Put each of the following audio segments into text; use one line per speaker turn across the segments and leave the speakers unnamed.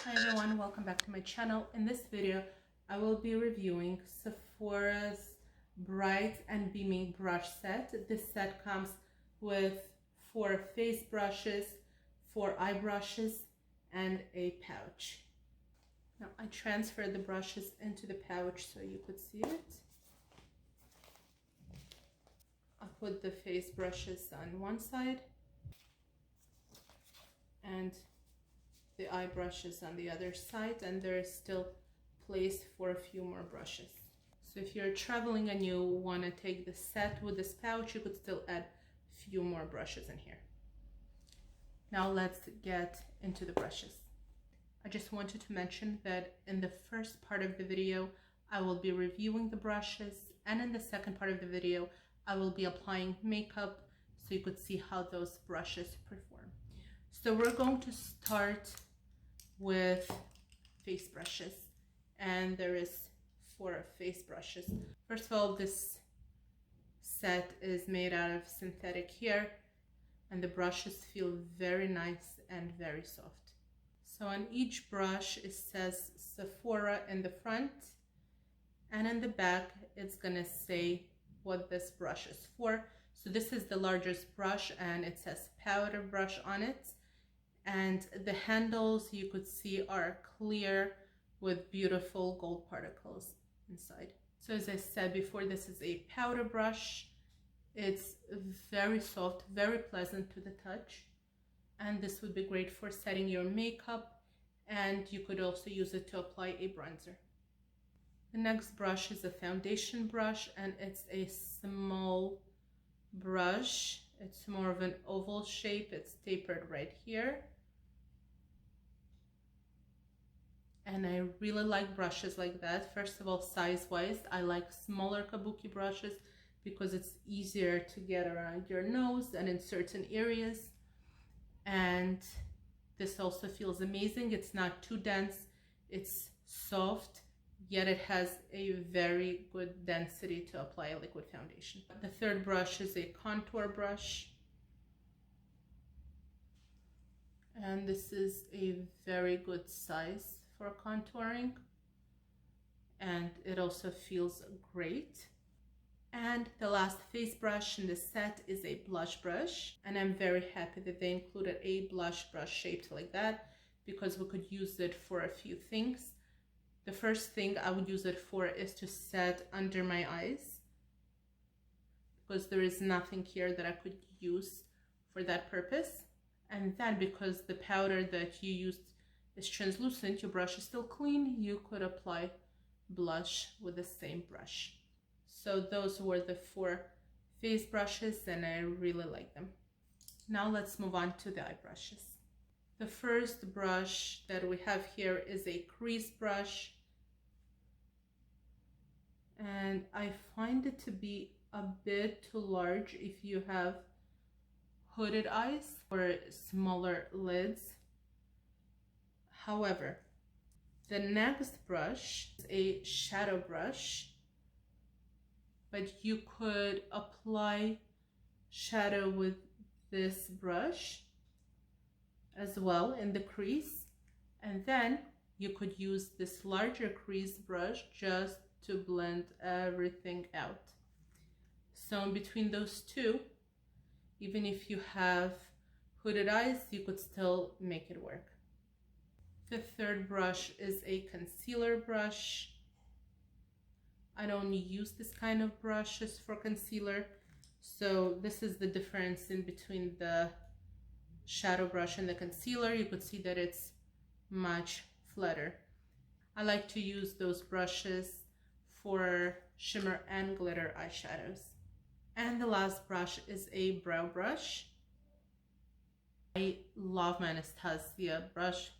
Hi everyone, welcome back to my channel. In this video, I will be reviewing Sephora's Bright and Beaming brush set. This set comes with 4 face brushes, 4 eye brushes, and a pouch. Now I transferred the brushes into the pouch so you could see it. I put the face brushes on one side and the eye brushes on the other side, and there is still place for a few more brushes. So if you're traveling and you want to take the set with this pouch, you could still add a few more brushes in here. Now let's get into the brushes. I just wanted to mention that in the first part of the video, I will be reviewing the brushes, and in the second part of the video, I will be applying makeup so you could see how those brushes perform. So we're going to start with face brushes, and there is 4 face brushes. First of all, this set is made out of synthetic hair, and the brushes feel very nice and very soft. So on each brush it says Sephora in the front, and in the back it's gonna say what this brush is for. So this is the largest brush and it says powder brush on it, and the handles you could see are clear with beautiful gold particles inside. So as I said before, this is a powder brush. It's very soft, very pleasant to the touch, and this would be great for setting your makeup, and you could also use it to apply a bronzer. The next brush is a foundation brush, and it's a small brush. It's more of an oval shape. It's tapered right here. And I really like brushes like that. First of all, size-wise, I like smaller kabuki brushes because it's easier to get around your nose and in certain areas. And this also feels amazing. It's not too dense. It's soft, yet it has a very good density to apply a liquid foundation. The third brush is a contour brush. And this is a very good size for contouring, and it also feels great. And the last face brush in this set is a blush brush, and I'm very happy that they included a blush brush shaped like that because we could use it for a few things. The first thing I would use it for is to set under my eyes, because there is nothing here that I could use for that purpose. And then because the powder that you used is translucent, your brush is still clean, you could apply blush with the same brush. So those were the 4 face brushes, and I really like them. Now let's move on to the eye brushes. The first brush that we have here is a crease brush, and I find it to be a bit too large if you have hooded eyes or smaller lids. However, the next brush is a shadow brush, but you could apply shadow with this brush as well in the crease, and then you could use this larger crease brush just to blend everything out. So in between those two, even if you have hooded eyes, you could still make it work. The third brush is a concealer brush. I don't use this kind of brushes for concealer, so this is the difference in between the shadow brush and the concealer. You could see that it's much flatter. I like to use those brushes for shimmer and glitter eyeshadows. And the last brush is a brow brush. I love my Anastasia brush.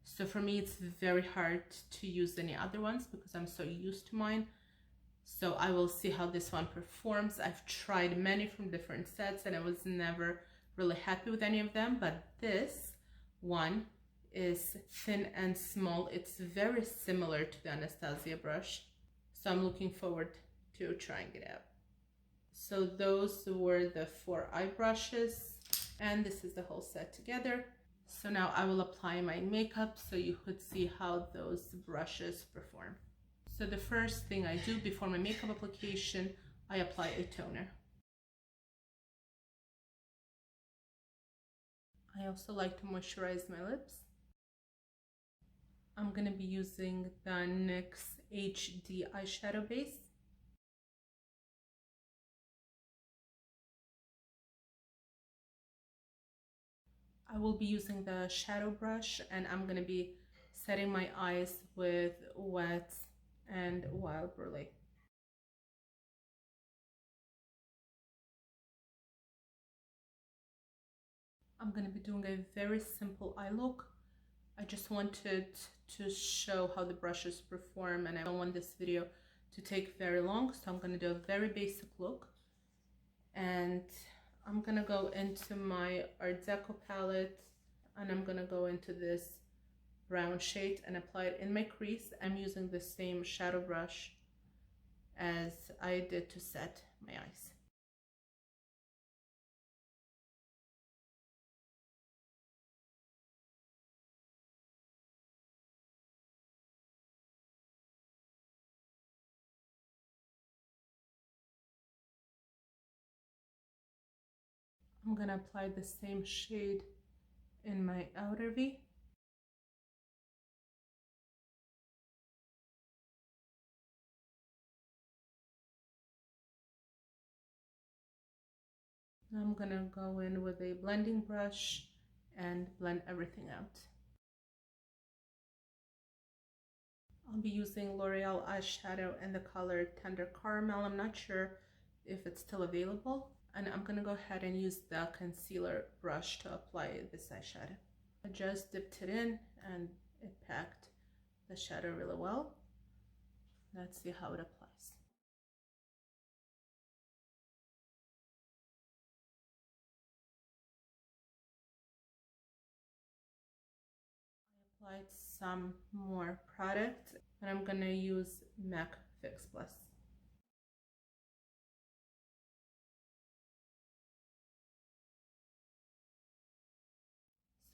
So for me, it's very hard to use any other ones because I'm so used to mine. So I will see how this one performs. I've tried many from different sets and I was never really happy with any of them, but this one is thin and small. It's very similar to the Anastasia brush. So I'm looking forward to trying it out. So those were the 4 eye brushes. And this is the whole set together. So now I will apply my makeup so you could see how those brushes perform. So the first thing I do before my makeup application, I apply a toner. I also like to moisturize my lips. I'm going to be using the NYX HD eyeshadow base. I will be using the shadow brush, and I'm going to be setting my eyes with Wet and Wild Brulee. I'm going to be doing a very simple eye look. I just wanted to show how the brushes perform, and I don't want this video to take very long, so I'm going to do a very basic look. And I'm going to go into my Art Deco palette, and I'm going to go into this brown shade and apply it in my crease. I'm using the same shadow brush as I did to set my eyes. I'm going to apply the same shade in my outer V. Now I'm going to go in with a blending brush and blend everything out. I'll be using L'Oreal eyeshadow in the color Tender Caramel. I'm not sure if it's still available. And I'm going to go ahead and use the concealer brush to apply this eyeshadow. I just dipped it in and it packed the shadow really well. Let's see how it applies. I applied some more product, and I'm going to use MAC Fix Plus.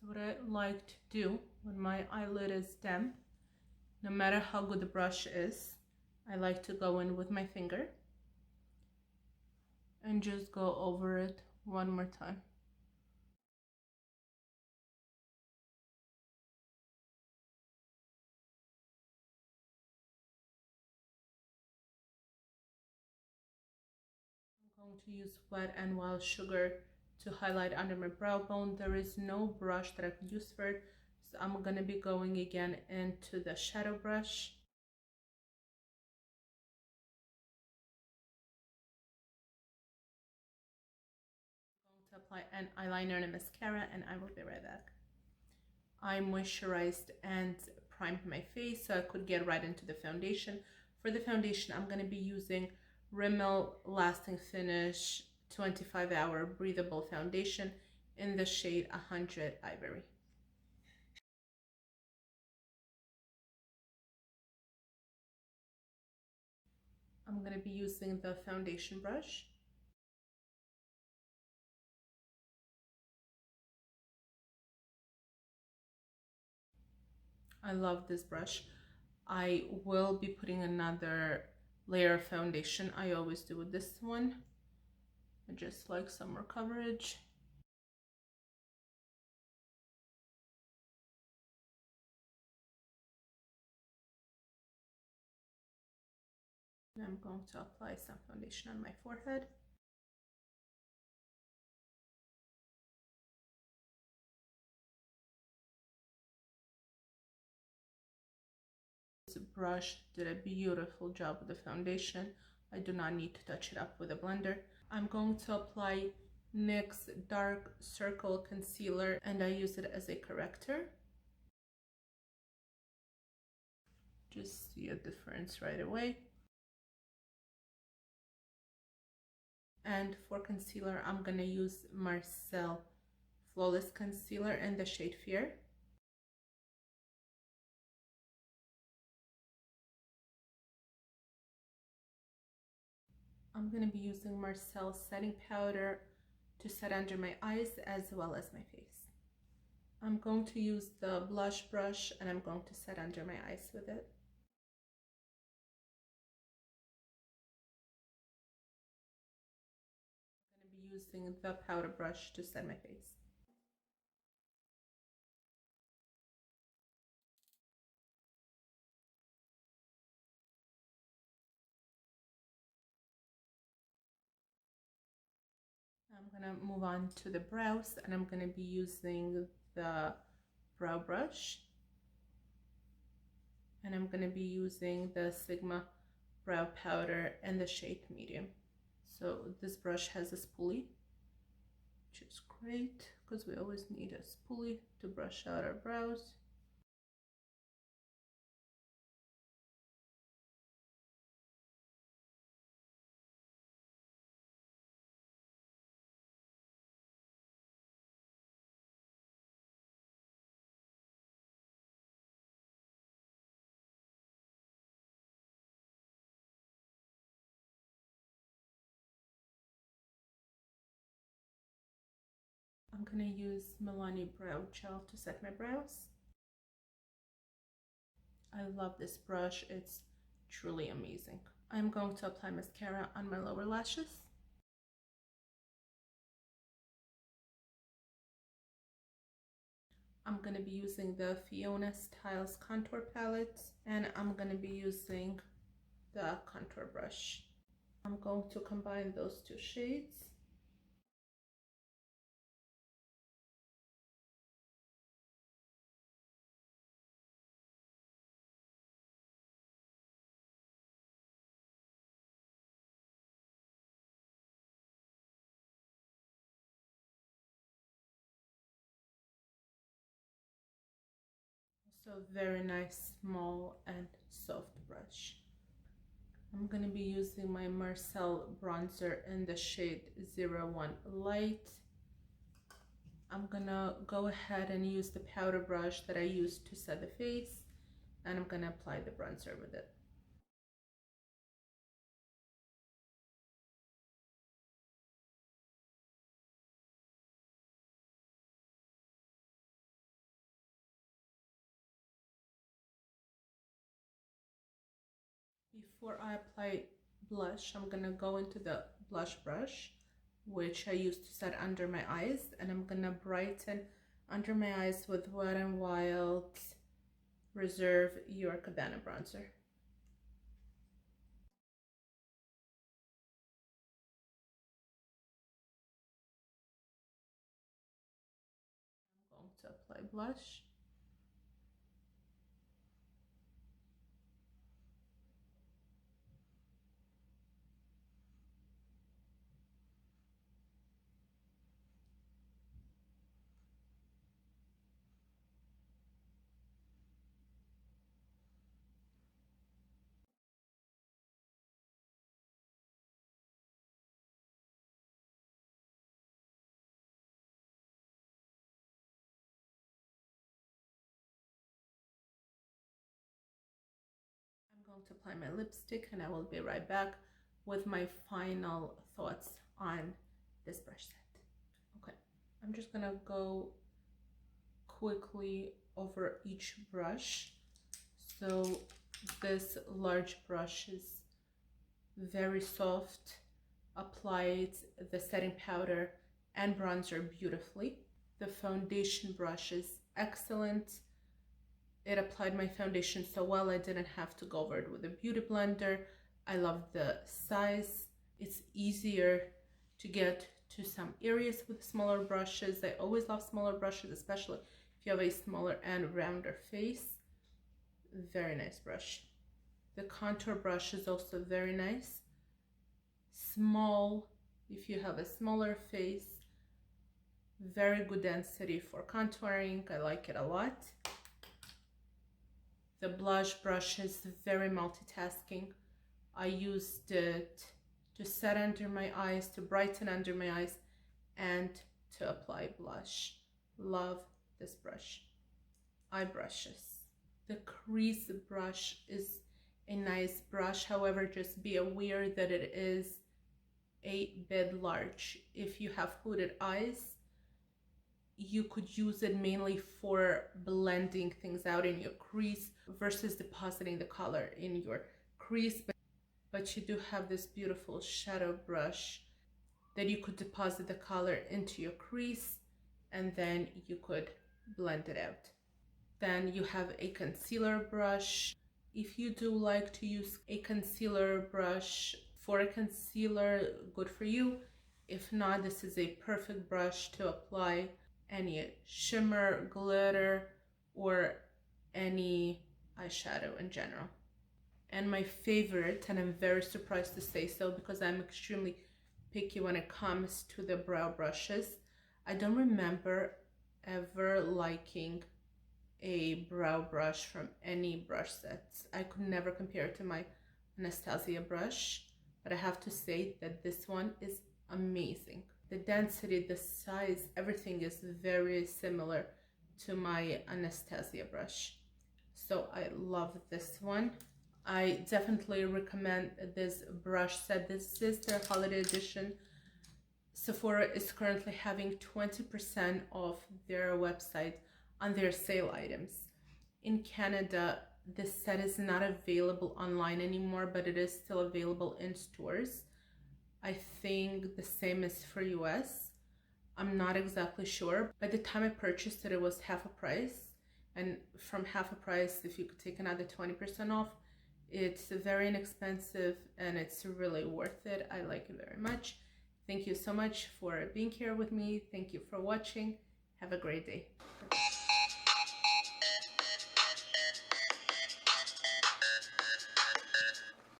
So what I like to do when my eyelid is damp, no matter how good the brush is, I like to go in with my finger and just go over it one more time. I'm going to use Wet and Wild Sugar to highlight under my brow bone. There is no brush that I could use for it, so I'm going to be going again into the shadow brush. I'm going to apply an eyeliner and a mascara, and I will be right back. I moisturized and primed my face so I could get right into the foundation. For the foundation, I'm going to be using Rimmel Lasting Finish 25-Hour Breathable Foundation in the shade 100 Ivory. I'm going to be using the foundation brush. I love this brush. I will be putting another layer of foundation. I always do with this one. I just like some more coverage. And I'm going to apply some foundation on my forehead. This brush did a beautiful job with the foundation. I do not need to touch it up with a blender. I'm going to apply NYX Dark Circle Concealer, and I use it as a corrector. Just see a difference right away. And for concealer, I'm gonna use Marcel Flawless Concealer in the shade Fear. I'm going to be using Marcel setting powder to set under my eyes as well as my face. I'm going to use the blush brush and I'm going to set under my eyes with it. I'm going to be using the powder brush to set my face. I'm going to move on to the brows and I'm going to be using the brow brush. And I'm going to be using the Sigma brow powder in the shade medium. So this brush has a spoolie, which is great because we always need a spoolie to brush out our brows. I'm going to use Milani Brow Gel to set my brows. I love this brush, it's truly amazing. I'm going to apply mascara on my lower lashes. I'm going to be using the Fiona Styles contour palette and I'm going to be using the contour brush. I'm going to combine those two shades. So very nice, small and soft brush. I'm going to be using my Marcel bronzer in the shade 01 Light. I'm going to go ahead and use the powder brush that I used to set the face, and I'm going to apply the bronzer with it. Before I apply blush, I'm going to go into the blush brush, which I used to set under my eyes, and I'm going to brighten under my eyes with Wet n Wild's Reserve Your Cabana bronzer. I'm going to apply blush. I'm going to apply my lipstick and I will be right back with my final thoughts on this brush set. Okay, I'm just gonna go quickly over each brush. So this large brush is very soft, applied the setting powder and bronzer beautifully. The foundation brush is excellent. It applied my foundation so well I didn't have to go over it with a beauty blender. I love the size. It's easier to get to some areas with smaller brushes. I always love smaller brushes, especially if you have a smaller and rounder face. Very nice brush. The contour brush is also very nice. Small, if you have a smaller face. Very good density for contouring. I like it a lot. The blush brush is very multitasking. I used it to set under my eyes, to brighten under my eyes, and to apply blush. Love this brush. Eye brushes. The Crease Brush is a nice brush, however, just be aware that it is a bit large. If you have hooded eyes, you could use it mainly for blending things out in your crease versus depositing the color in your crease. But you do have this beautiful shadow brush that you could deposit the color into your crease and then you could blend it out. Then you have a concealer brush. If you do like to use a concealer brush for a concealer, good for you. If not, this is a perfect brush to apply any shimmer, glitter, or any eyeshadow in general. And my favorite, and I'm very surprised to say so because I'm extremely picky when it comes to the brow brushes, I don't remember ever liking a brow brush from any brush sets. I could never compare it to my Anastasia brush, but I have to say that this one is amazing. The density, the size, everything is very similar to my Anastasia brush. So I love this one. I definitely recommend this brush set. This is their holiday edition. Sephora is currently having 20% off their website on their sale items. In Canada, this set is not available online anymore, but it is still available in stores. I think the same is for US. I'm not exactly sure. By the time I purchased it, it was half a price. And from half a price, if you could take another 20% off, it's very inexpensive and it's really worth it. I like it very much. Thank you so much for being here with me. Thank you for watching. Have a great day.